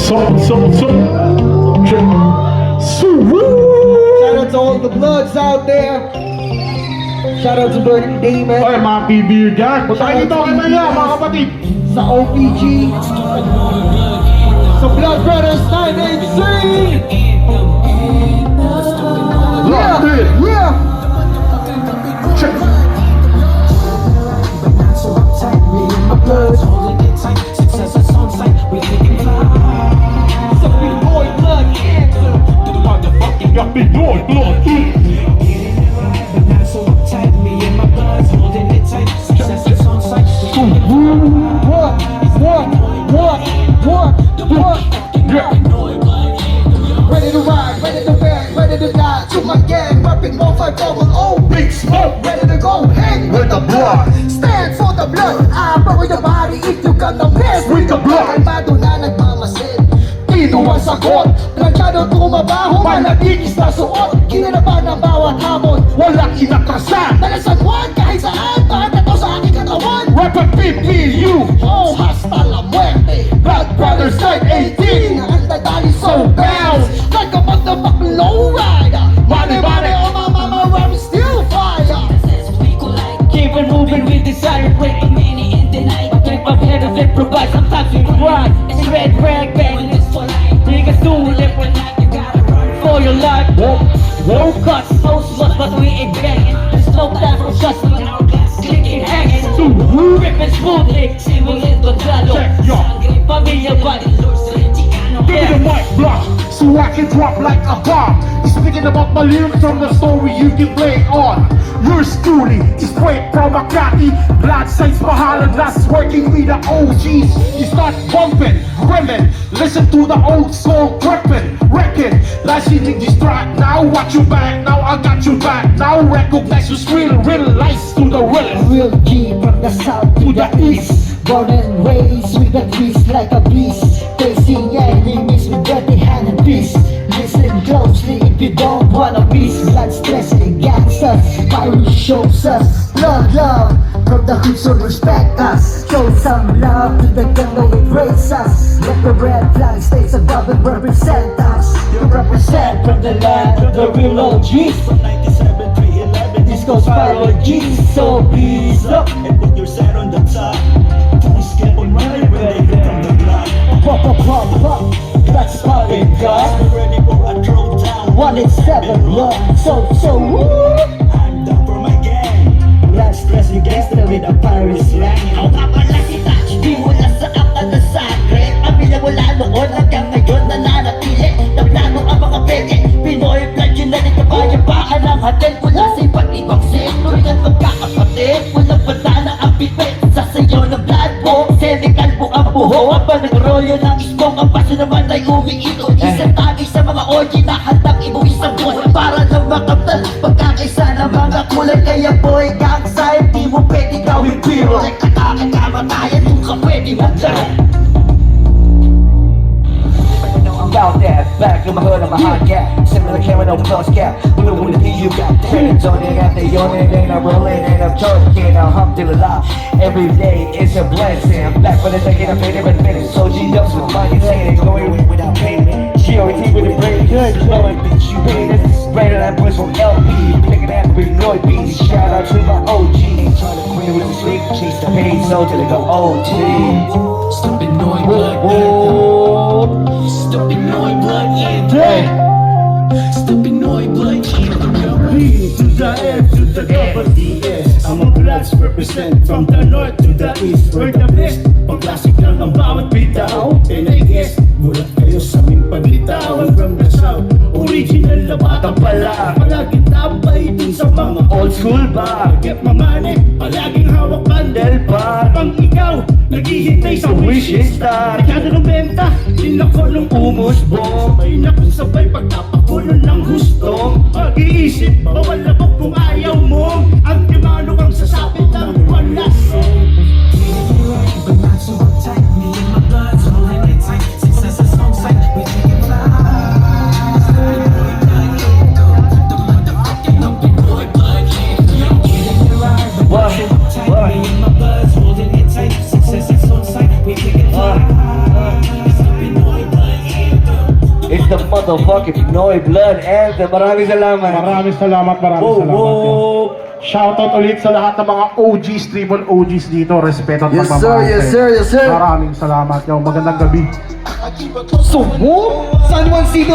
Shout out to all the bloods out there. Shout out to Burning Demon. Ay, mga PBU dyan. Punta dito kayo maya, mga kapatid. Sa OPG. Sa Blood Brothers 983. Yeah, yeah. Check. Sa Big Boy Blood Anthem. Yeah, big boy, blood. What? Ready to ride, ready to bang, ready to die. To my gang, rapping more 500. Big smoke. Ready to go, hang With the blood. Stand for the blood. I bury the body if you got no mess With the blood. Kalmado na nagmamasid. Dito ang sagot. Planchado tumabaho, managigis na suot. Kinalaban ng bawat hamon. Walang inatrasan. Dala San Juan kahit saan. Bakit ito sa aking katawan? Rapper PBU. Oh, hasta la muerte. Blood Brothers 918. Ang dadali so bounce. Like a motherfucking lowrider. Money, money, oh my mama, I'm still fire. Keep it moving with desire, breaking many in the night. Keep up head of it, provide sometimes we ride. It's red rag, bang, this for life. Niggas do it for night, you gotta run for your life. Whoa, cuts, so sluts, but we ain't banging. There's no time for just in our gas, clicking, hanging. Ripping smoothly, civil in the galo. Check, yo. Sangre, familia, body, Give me the mic block, so I can drop like a bomb. Speaking about my lyrics from the story you can play on. Yours truly, straight from Makati. Blood signs Mahalan, last working with the OGs. You start bumping, rimming, listen to the old soul tripping, wrecking. Last evening distract, now watch you back, now I got you back. Now recognize who's real, realize to the realest. Real G from the south to the east. Born and raised with a twist like a beast. Facing enemies with dirty hand and fist. Listen closely if you don't wanna miss. Blood stressing gangsters, virus shows us blood love from the hood, so respect us. Show some love to the ghetto, embrace us. Let the red flag stays above and represent us. You represent from the land of the real OGs. From 97, 311, This goes viral G's, so please look. and put your set on the top. Fools keep on running when they hit from the block. Pop, pop, pop, pop. That's how it goes. We're ready for a throwdown. 187 long, so woo. I'm down for my gang. Blood stressing gangster with a pirate slang. Ako nga pala si Touch, di wala sa akal na sakre. Pamilya mula noon hanggang ngayon nananatili. Naplano ang mga peke, Pinoy blood yun na rin kabayabaan ang hatid. Mula sa iba't ibang sektor ng magkakapatid. Walang bata na ang bitbit sa sayo ng blood mo. Selical mo ang buho, ang panagrolyo ng ismong. Ang paso naman ay umiikot. Isang tagay sa mga orgy na handang ibuwi sa buwan. Para lang makamtal pagkakaisa ng mga kulay. Kaya boy, gangsa, hindi mo pwede gawin biro. Kamatayan kung ka pwede magdaro. About that, back in my hood, I'm a hot cat. Similar camera, no plus cap. Blue with the P, you got that. Hands on it, got the unit, and I'm rolling, and I'm joking. Alhamdulillah, every day is a blessing. I'm back for the decade, I'm faded by the minute. So G-dubs with money, saying, going without payment. G-O-E-T with the brain, good, blowing, bitch, you pay this. Brandon, that push from LP, picking that big Lloyd B. Shout out to my OG. Trying to queen with the sleep, chase the pain, so till they go OT. Stupid noise, blood anthem. Stupid noise, blood anthem. Stupid noise, blood anthem. B to the F to the double DS. I'm a bloods represent from the north to the east. We're the best. Pag-classic lang ang bawat bitaw. And I guess, gulat kayo sa aming paglitawan from the south. Original na batang pala. Palaging tambay dun sa mga old school bar. Get my money, palaging hawak bandel bar. Pang ikaw, naghihintay sa wishing star. Kaya ng benta, dinako nung umusbong. May nakusabay pagtapakulo ng gusto. Mag-iisip, bawal labok kung ayaw mo. Ang timano kang sasapit ng wala song. But not so uptight, me and my blood's holding it tight. Success is on sight, we take it fly. The motherfucking open boy blood, yeah. Get in your eye, but not so uptight, me and my blood's holding it tight. Success is on sight, we take it fly. Stupid boy blood, the motherfucking Pinoy Blood Anthem. Maraming salamat. Maraming salamat. Shoutout ulit sa lahat ng mga OGs, triple OGs dito. Respeto at Yes, sir. pagmamahal. Yes, sir. Yes, sir. Maraming salamat. Yo, magandang gabi. Sumo? San Juan City